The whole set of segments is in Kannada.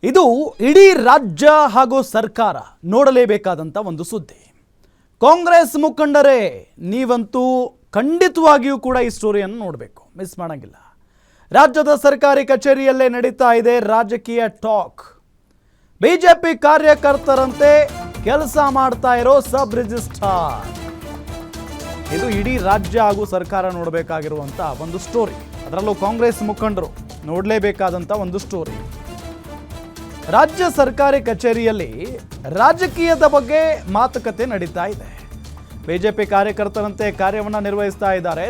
ಇದು ಇಡೀ ರಾಜ್ಯ ಹಾಗೂ ಸರ್ಕಾರ ನೋಡಲೇಬೇಕಾದಂಥ ಒಂದು ಸುದ್ದಿ. ಕಾಂಗ್ರೆಸ್ ಮುಖಂಡರೇ, ನೀವಂತೂ ಖಂಡಿತವಾಗಿಯೂ ಕೂಡ ಈ ಸ್ಟೋರಿಯನ್ನು ನೋಡಬೇಕು, ಮಿಸ್ ಮಾಡಂಗಿಲ್ಲ. ರಾಜ್ಯದ ಸರ್ಕಾರಿ ಕಚೇರಿಯಲ್ಲೇ ನಡೀತಾ ಇದೆ ರಾಜಕೀಯ ಟಾಕ್. ಬಿಜೆಪಿ ಕಾರ್ಯಕರ್ತರಂತೆ ಕೆಲಸ ಮಾಡ್ತಾ ಇರೋ ಸಬ್ ರಿಜಿಸ್ಟ್ರಾರ್. ಇದು ಇಡೀ ರಾಜ್ಯ ಹಾಗೂ ಸರ್ಕಾರ ನೋಡಬೇಕಾಗಿರುವಂಥ ಒಂದು ಸ್ಟೋರಿ. ಅದರಲ್ಲೂ ಕಾಂಗ್ರೆಸ್ ಮುಖಂಡರು ನೋಡಲೇಬೇಕಾದಂಥ ಒಂದು ಸ್ಟೋರಿ. ರಾಜ್ಯ ಸರ್ಕಾರಿ ಕಚೇರಿಯಲ್ಲಿ ರಾಜಕೀಯದ ಬಗ್ಗೆ ಮಾತುಕತೆ ನಡೀತಾ ಇದೆ. ಬಿಜೆಪಿ ಕಾರ್ಯಕರ್ತರಂತೆ ಕಾರ್ಯವನ್ನು ನಿರ್ವಹಿಸ್ತಾ ಇದ್ದಾರೆ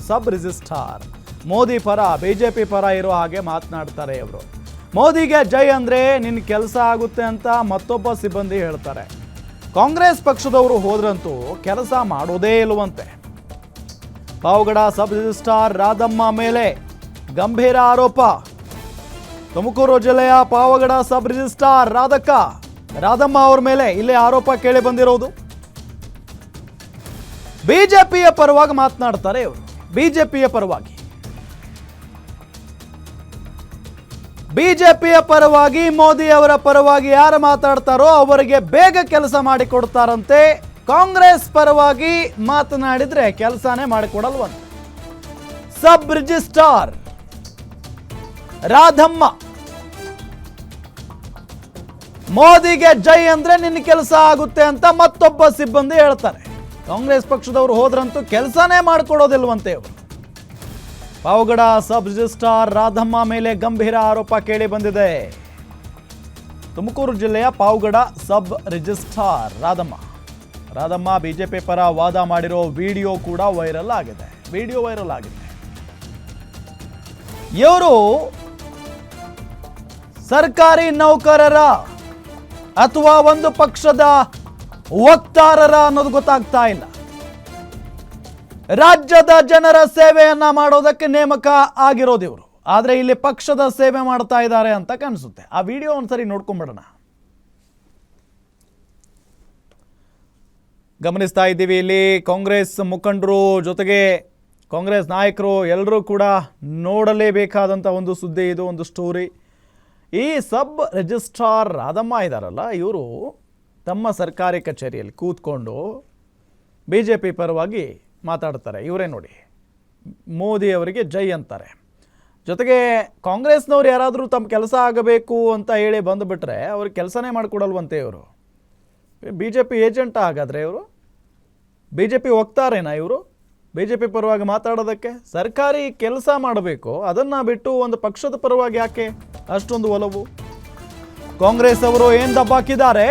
ಸಬ್ ರಿಜಿಸ್ಟ್ರಾರ್. ಮೋದಿ ಪರ, ಬಿಜೆಪಿ ಪರ ಇರೋ ಹಾಗೆ ಮಾತನಾಡ್ತಾರೆ ಇವರು. ಮೋದಿಗೆ ಜೈ ಅಂದ್ರೆ ನಿನ್ನ ಕೆಲಸ ಆಗುತ್ತೆ ಅಂತ ಮತ್ತೊಬ್ಬ ಸಿಬ್ಬಂದಿ ಹೇಳ್ತಾರೆ. ಕಾಂಗ್ರೆಸ್ ಪಕ್ಷದವರು ಹೋದ್ರಂತೂ ಕೆಲಸ ಮಾಡೋದೇ ಇಲ್ಲವಂತೆ. ಪಾವಗಡ ಸಬ್ ರಿಜಿಸ್ಟ್ರಾರ್ ರಾಧಮ್ಮ ಮೇಲೆ ಗಂಭೀರ ಆರೋಪ. ತುಮಕೂರು ಜಿಲ್ಲೆಯ ಪಾವಗಡ ಸಬ್ ರಿಜಿಸ್ಟ್ರಾರ್ ರಾಧಮ್ಮ ಅವರ ಮೇಲೆ ಇಲ್ಲೇ ಆರೋಪ ಕೇಳಿ ಬಂದಿರೋದು. ಬಿಜೆಪಿಯ ಪರವಾಗಿ ಮಾತನಾಡ್ತಾರೆ ಇವರು. ಬಿಜೆಪಿಯ ಪರವಾಗಿ ಮೋದಿ ಅವರ ಪರವಾಗಿ ಯಾರು ಮಾತಾಡ್ತಾರೋ ಅವರಿಗೆ ಬೇಗ ಕೆಲಸ ಮಾಡಿಕೊಡ್ತಾರಂತೆ. ಕಾಂಗ್ರೆಸ್ ಪರವಾಗಿ ಮಾತನಾಡಿದ್ರೆ ಕೆಲಸನೇ ಮಾಡಿಕೊಡಲ್ವಂತೆ. ಸಬ್ ರಿಜಿಸ್ಟ್ರಾರ್ ರಾಧಮ್ಮ, ಮೋದಿಗೆ ಜೈ ಅಂದ್ರೆ ನಿನ್ನ ಕೆಲಸ ಆಗುತ್ತೆ ಅಂತ ಮತ್ತೊಬ್ಬ ಸಿಬ್ಬಂದಿ ಹೇಳ್ತಾರೆ. ಕಾಂಗ್ರೆಸ್ ಪಕ್ಷದವರು ಹೋದ್ರಂತೂ ಕೆಲಸನೇ ಮಾಡಿಕೊಡೋದಿಲ್ವಂತೆ ಇವರು. ಪಾವಗಡ ಸಬ್ ರಿಜಿಸ್ಟ್ರಾರ್ ರಾಧಮ್ಮ ಮೇಲೆ ಗಂಭೀರ ಆರೋಪ ಕೇಳಿ ಬಂದಿದೆ. ತುಮಕೂರು ಜಿಲ್ಲೆಯ Pavagada sub registrar Radhamma BJP ಪರ ವಾದ ಮಾಡಿರೋ ವಿಡಿಯೋ ಕೂಡ ವೈರಲ್ ಆಗಿದೆ. ಇವರು ಸರ್ಕಾರಿ ನೌಕರರ ಅಥವಾ ಒಂದು ಪಕ್ಷದ ವಕ್ತಾರರ ಅನ್ನೋದು ಗೊತ್ತಾಗ್ತಾ ಇಲ್ಲ. ರಾಜ್ಯದ ಜನರ ಸೇವೆಯನ್ನ ಮಾಡೋದಕ್ಕೆ ನೇಮಕ ಆಗಿರೋದು ಇವರು. ಆದ್ರೆ ಇಲ್ಲಿ ಪಕ್ಷದ ಸೇವೆ ಮಾಡ್ತಾ ಇದ್ದಾರೆ ಅಂತ ಕಾಣಿಸುತ್ತೆ. ಆ ವಿಡಿಯೋ ಒಂದ್ಸರಿ ನೋಡ್ಕೊಂಡ್ಬಿಡೋಣ. ಗಮನಿಸ್ತಾ ಇದ್ದೀವಿ ಇಲ್ಲಿ ಕಾಂಗ್ರೆಸ್ ಮುಖಂಡರು ಜೊತೆಗೆ ಕಾಂಗ್ರೆಸ್ ನಾಯಕರು ಎಲ್ಲರೂ ಕೂಡ ನೋಡಲೇಬೇಕಾದಂಥ ಒಂದು ಸುದ್ದಿ, ಇದು ಒಂದು ಸ್ಟೋರಿ. ಈ ಸಬ್ ರಿಜಿಸ್ಟ್ರಾರ್ ರಾಧಮ್ಮ ಇದ್ದಾರಲ್ಲ, ಇವರು ತಮ್ಮ ಸರ್ಕಾರಿ ಕಚೇರಿಯಲ್ಲಿ ಕೂತ್ಕೊಂಡು ಬಿಜೆಪಿ ಪರವಾಗಿ ಮಾತಾಡ್ತಾರೆ. ಇವರೇ ನೋಡಿ, ಮೋದಿ ಅವರಿಗೆ ಜೈ ಅಂತಾರೆ. ಜೊತೆಗೆ ಕಾಂಗ್ರೆಸ್ನವ್ರು ಯಾರಾದರೂ ತಮ್ಮ ಕೆಲಸ ಆಗಬೇಕು ಅಂತ ಹೇಳಿ ಬಂದುಬಿಟ್ರೆ ಅವ್ರಿಗೆ ಕೆಲಸನೇ ಮಾಡಿಕೊಡಲ್ವಂತೆ ಇವರು. ಬಿಜೆಪಿ ಏಜೆಂಟ ಹಾಗಾದರೆ ಇವರು? ಬಿಜೆಪಿ ಹೋಗ್ತಾರೇನಾ ಇವರು ಬಿಜೆಪಿ ಪರವಾಗಿ ಮಾತಾಡೋದಕ್ಕೆ? ಸರ್ಕಾರಿ ಕೆಲಸ ಮಾಡಬೇಕು, ಅದನ್ನು ಬಿಟ್ಟು ಒಂದು ಪಕ್ಷದ ಪರವಾಗಿ ಯಾಕೆ ಅಷ್ಟೊಂದು ಒಲವು? ಕಾಂಗ್ರೆಸ್ ಅವರು ಏನ್ ದಬ್ಬಾಕಿದ್ದಾರೆ?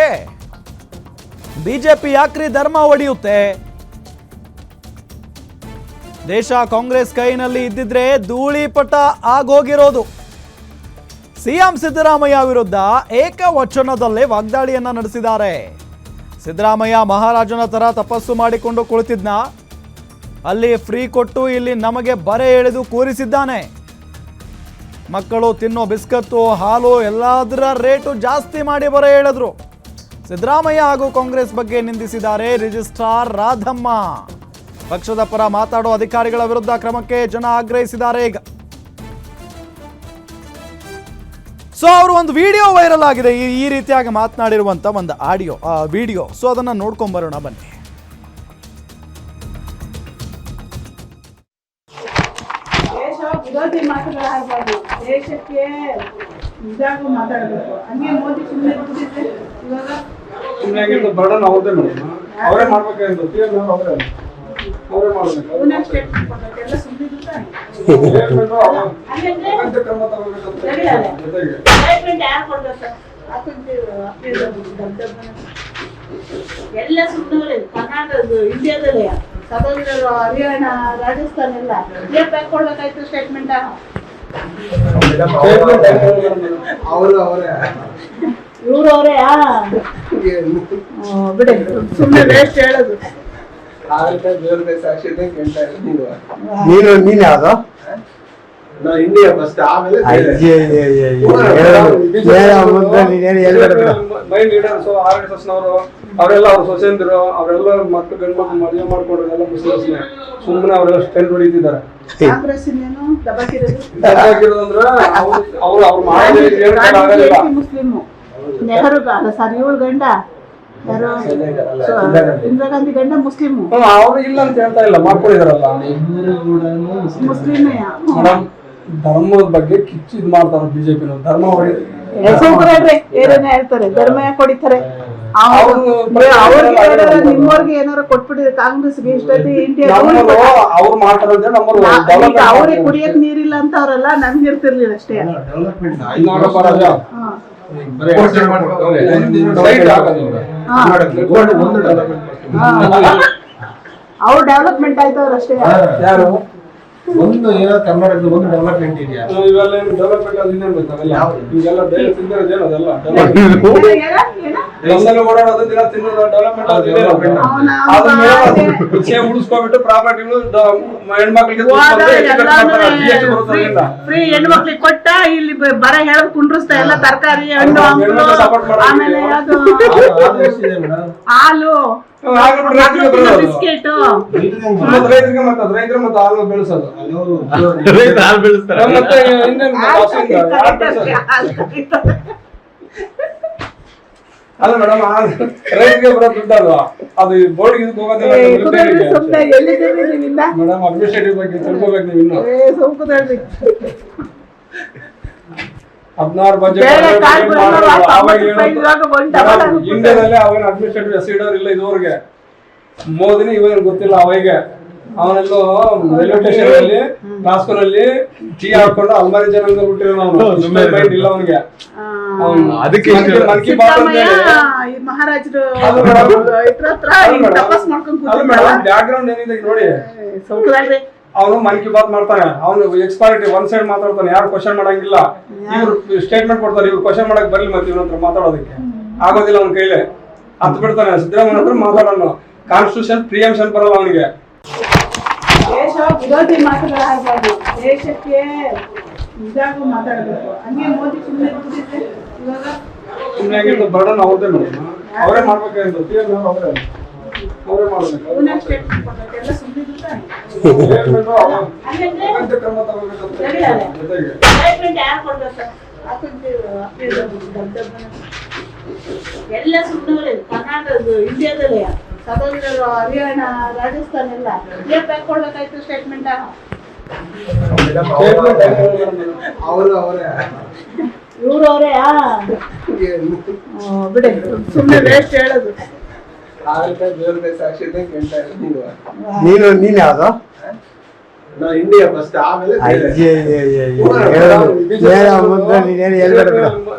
ಬಿಜೆಪಿ ಯಾಕ್ರಿ ಧರ್ಮ ಹೊಡೆಯುತ್ತೆ? ದೇಶ ಕಾಂಗ್ರೆಸ್ ಕೈನಲ್ಲಿ ಇದ್ದಿದ್ರೆ ಧೂಳಿಪಟ ಆಗೋಗಿರೋದು. ಸಿಎಂ ಸಿದ್ದರಾಮಯ್ಯ ವಿರುದ್ಧ ಏಕವಚನದಲ್ಲೇ ವಾಗ್ದಾಳಿಯನ್ನ ನಡೆಸಿದ್ದಾರೆ. ಸಿದ್ದರಾಮಯ್ಯ ಮಹಾರಾಜನ ತರ ತಪಸ್ಸು ಮಾಡಿಕೊಂಡು ಕುಳಿತಿದ್ನ, ಅಲ್ಲಿ ಫ್ರೀ ಕೊಟ್ಟು ಇಲ್ಲಿ ನಮಗೆ ಬರೆ ಎಳೆದು ಕೂರಿಸಿದ್ದಾನೆ. ಮಕ್ಕಳು ತಿನ್ನೋ ಬಿಸ್ಕತ್ತು, ಹಾಲು ಎಲ್ಲದರ ರೇಟು ಜಾಸ್ತಿ ಮಾಡಿ ಬರೆ ಎಳೆದ್ರು. ಸಿದ್ದರಾಮಯ್ಯ ಹಾಗೂ ಕಾಂಗ್ರೆಸ್ ಬಗ್ಗೆ ನಿಂದಿಸಿದ್ದಾರೆ ರಿಜಿಸ್ಟ್ರಾರ್ ರಾಧಮ್ಮ. ಪಕ್ಷದ ಪರ ಮಾತಾಡೋ ಅಧಿಕಾರಿಗಳ ವಿರುದ್ಧ ಕ್ರಮಕ್ಕೆ ಜನ ಆಗ್ರಹಿಸಿದ್ದಾರೆ. ಈಗ ಸೊ ಅವರು ಒಂದು ವಿಡಿಯೋ ವೈರಲ್ ಆಗಿದೆ, ಈ ರೀತಿಯಾಗಿ ಮಾತನಾಡಿರುವಂತ ಒಂದು ವಿಡಿಯೋ. ಸೊ ಅದನ್ನ ನೋಡ್ಕೊಂಡ್ ಬರೋಣ ಬನ್ನಿ. ವಿರೋಧಿ ಮಾತುಗಳಾಗಬಾರ್ದು, ದೇಶಕ್ಕೆ ನಿಜಾಗೂ ಮಾತಾಡಬೇಕು. ಹಂಗೆ ಮೋದಿ ಸುಮ್ಮನೆ ಕೂತಿದ್ರೆ ಇವಾಗ ಬರ್ಡನ್ ಅವ್ರದೇ ಮೇಡಮ್, ಅವರೇ ಮಾಡ್ಬೇಕಂತ ಅವರೇ ಮಾಡಬೇಕು. ಸ್ಟೇಟ್ಮೆಂಟ್ ಕೊಡ್ಬೇಕು, ಎಲ್ಲ ಸುಮ್ಮನೆ ಸ್ಟೇಟ್ಮೆಂಟ್ ಯಾರು ಕೊಡ್ಬೇಕು? ಎಲ್ಲ ಸುಮ್ಮನೆ ಕರ್ನಾಟಕ ಇಂಡಿಯಾದಲ್ಲಿ ಸದಸ್ಯರು ಹರಿಯಾಣ ರಾಜಸ್ಥಾನ ಎಲ್ಲ ಏನ್ ಬ್ಯಾಕ್ ಕೊಡ್ಬೇಕಾಯ್ತು ಸ್ಟೇಟ್ಮೆಂಟ್? ಇವ್ರು ಅವರೇ ಬಿಡಿ, ಸುಮ್ಮನೆ ವೇಸ್ಟ್ ಹೇಳೋದು. ನೀನು ಯಾವ್ದು ನಾವು ಇಂಡಿಯಾ ಫಸ್ಟ್ ಆಮೇಲೆ ಮೈನ್ ಲೀಡರ್ಸ್ RSS ನವರು ಅವರೆಲ್ಲ ಅವ್ರ ಸೊಸೆಂದ್ರು ಅವರೆಲ್ಲ ಮಕ್ಕಳು ಗಂಡು ಮಕ್ಕಳು ಮದುವೆ ಮಾಡ್ಕೊಂಡ್ರು ಎಲ್ಲ ಮುಸ್ಲಿಮ್ಸ್ನೇ ಸುಮ್ಮನೆ ಅವರೆಲ್ಲ ಸ್ಟೆಂಟ್ ಹೊಡಿತಿದ್ದಾರೆ. ಕಾಂಗ್ರೆಸ್ ಇನ್ನೇನು ದಬಾಕಿರೋದು ಅಂದ್ರೆ ಅವ್ರು ಮಾಡೋದಿಲ್ಲ. ಮುಸ್ಲಿಮು ನೆಹರು ಸಾರಿ ಇವಳು ಗಂಡ ಯಾರು ಇಂದಿರಾ ಗಾಂಧಿ ಗಂಡ ಮುಸ್ಲಿಮು. ಅವ್ರು ಇಲ್ಲ ಅಂತ ಹೇಳ್ತಾ ಇಲ್ಲ, ಮಾಡ್ಕೊಂಡಿದಾರಲ್ಲ. ಮುಸ್ಲಿಮೇ ಮೇಡಮ್ ಧರ್ಮದ ಬಗ್ಗೆ ಕಿಚ್ಚು ಇದ್ ಮಾಡ್ತಾರ ಬಿಜೆಪಿ ಧರ್ಮ ಏನೇನ ಹೇಳ್ತಾರೆ, ಧರ್ಮ ಯಾಕೆ ಹೊಡಿತಾರೆ? ನಿಮ್ಮವ್ರಿಗೆ ಏನಾರು ಕೊಟ್ಬಿಟ್ಟಿದೆ ಕಾಂಗ್ರೆಸ್ಗೆ ಇಷ್ಟೊತ್ತಿ ಇಂಡಿಯಾ ಅವ್ರು ಮಾಡ್ತಾರಂತೆ ಅವ್ರಿಗೆ ಕುಡಿಯಕ್ ನೀರಿಲ್ಲ ಅಂತ ಅವ್ರಲ್ಲ ನಮ್ಗೆ ಇರ್ತಿರ್ಲಿಲ್ಲ ಅಷ್ಟೇ. ಅವ್ರು ಡೆವಲಪ್ಮೆಂಟ್ ಆಯ್ತವ್ರ ಅಷ್ಟೇ. ಯಾರು ಒಂದು ಏನೋ ಕರ್ನಾಟಕದ ಒಂದು ಡೆವಲಪ್ಮೆಂಟ್ ಇದೆಯಾ? ಇವೆಲ್ಲ ಡೆವಲಪ್ಮೆಂಟ್ ಅದು ಇನ್ನೇನು ಬೇಕಾಗಲ್ಲ. ಈಗೆಲ್ಲ ಡೈಲಿ ತಿಂದಿರೋದೇನು ಅದೆಲ್ಲ ಒಂದನ್ನು ಓಡಾಡೋದು ದಿನ ತಿನ್ನೋದು ಡೆವಲಪ್ಮೆಂಟ್ ಅದು ಉಳಿಸ್ಕೊಬಿಟ್ಟು ಪ್ರಾಪರ್ಟಿಗಳು ಹೆಣ್ಮಕ್ಳಿಗೆ ಫ್ರೀ ಹೆಣ್ಮಕ್ಳಿಗೆ ಕೊಟ್ಟ ಇಲ್ಲಿ ಬರ ಹೇಳದ್ ಕುಂಡ್ರಸ್ತಾ ಎಲ್ಲ ತರಕಾರಿ ಹಣ್ಣು ಹಂಪಲು ಆಮೇಲೆ ಅದು ಹಾಲು ಬಿಸ್ಕೆಟ್ ರೈತರಿಗೆ ಮತ್ತೆ ಹಾಲು ಬೆಳೆಸೋದು ಮತ್ತೆ ಅಲ್ಲ ಮೇಡಮ್ ರೈತರಿಗೆ ಬರೋ ದುಡ್ಡು ಅಲ್ವಾ ಅದು ಬೋರ್ಡ್ಗೆ ಇದಕ್ಕೆ ಹೋಗೋದಿಲ್ಲ. ಮೇಡಮ್ ಅಡ್ಮಿನಿಸ್ಟ್ರೇಟಿವ್ ಬಗ್ಗೆ ತಿಳ್ಕೊಬೇಕು ನೀವು ಇನ್ನು 16 ಬಜೆಟ್ ಇಂಡಿಯಾದಲ್ಲೇ ಅವಾಗ ಅಡ್ಮಿನಿಸ್ಟ್ರೇಟಿವ್ ಎಸಿಡರ್ ಇಲ್ಲ ಇದುವರೆಗೆ. ಮೋದಿನಿ ಇವಾಗ ಗೊತ್ತಿಲ್ಲ ಅವಾಗ ಅವನೆಲ್ಲೋ ರೈಲ್ವೆ ಸ್ಟೇಷನ್ ಅಲ್ಲಿ ಕಾಸ್ಕೋನಲ್ಲಿ ಟೀ ಹಾಕೊಂಡು ಅಲ್ಮಾರಿ ಜನಾಂಗ ಬಿಟ್ಟಿರೋ ಮೈಂಡ್ ಇಲ್ಲ ಅವನಿಗೆ. ಅದಕ್ಕೆ ಮಹಾರಾಜರು ಬ್ಯಾಕ್ ಗ್ರೌಂಡ್ ಏನಿದೆ ನೋಡಿ. ಅವನು ಮನ್ ಕಿ ಬಾತ್ ಮಾಡ್ತಾನೆ, ಅವನು ಎಕ್ಸ್ಪರ್ಟ್ ಒನ್ ಸೈಡ್ ಮಾತಾಡ್ತಾನೆ, ಯಾರು ಕ್ವಶನ್ ಮಾಡಂಗಿಲ್ಲ. ಇವ್ರು ಸ್ಟೇಟ್ಮೆಂಟ್ ಕೊಡ್ತಾರೆ, ಇವ್ರು ಕ್ವಶನ್ ಮಾಡಕ್ ಬರ್ಲಿ ಮತ್ತೆ ಇವ್ರ ಹತ್ರ ಮಾತಾಡೋದಕ್ಕೆ ಆಗೋದಿಲ್ಲ. ಅವ್ನ ಕೈಲಿ ಹತ್ತು ಬಿಡ್ತಾನೆ. ಸಿದ್ದರಾಮಯ್ಯ ಹತ್ರ ಮಾತಾಡೋಣ, ಕಾನ್ಸ್ಟಿಟ್ಯೂಷನ್ ಪ್ರಿಯಂಶನ್ ಬರಲ್ಲ ಅವನಿಗೆ. ದೇಶ ವಿರೋಧಿ ಮಾತುಗಳು ಆಗ್ಬಾರ್ದು, ದೇಶಕ್ಕೆ ಇದಾಗೂ ಮಾತಾಡಬೇಕು. ಹಂಗೆ ಮೋದಿ ಸುಮ್ಮನೆ ಕೂತಿದ್ರೆ ಇವಾಗ ಸುಮ್ಮನೆ ಬರ್ಡನ್ ಅವ್ರದೇ ಮೇಡಮ್, ಅವರೇ ಮಾಡ್ಬೇಕಾಗಿತ್ತು. ಅವರೇ ಮಾಡ್ಬೇಕು. ಎಲ್ಲ ಸುಮ್ಮನೆ ಯಾರು ಕೊಡ್ಬೇಕು? ಎಲ್ಲ ಸುಮ್ಮನೆ ಕರ್ನಾಟಕ ಇಂಡಿಯಾದಲ್ಲಿ ಸದಸ್ಯರು ಹರಿಯಾಣ ರಾಜಸ್ಥಾನ ಎಲ್ಲ ಪ್ಯಾಕ್ ಕೊಡ್ಬೇಕಾಯ್ತು ಸ್ಟೇಟ್ಮೆಂಟ್. ಇವ್ರು ಅವರೇ ಬಿಡಿ, ಸುಮ್ಮನೆ ವೇಸ್ಟ್ ಹೇಳೋದು. ನೀನ್ ಯಾವ್ದು? ಇಂಡಿಯಾ ಫಸ್ಟ್ ಆಮೇಲೆ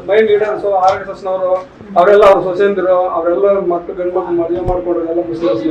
ಮೈನ್ ಲೀಡರ್ಸ್ RSS ನವರು ಅವರೆಲ್ಲ ಅವ್ರ ಸೊಸೆಂದ್ರು ಅವರೆಲ್ಲ ಮಕ್ಕಳು ಗಂಡು ಮಕ್ಕಳು ಮದುವೆ ಮಾಡ್ಕೊಂಡ್ರು ಎಲ್ಲ ಮುಸ್ಲಿಮ್ಸ್.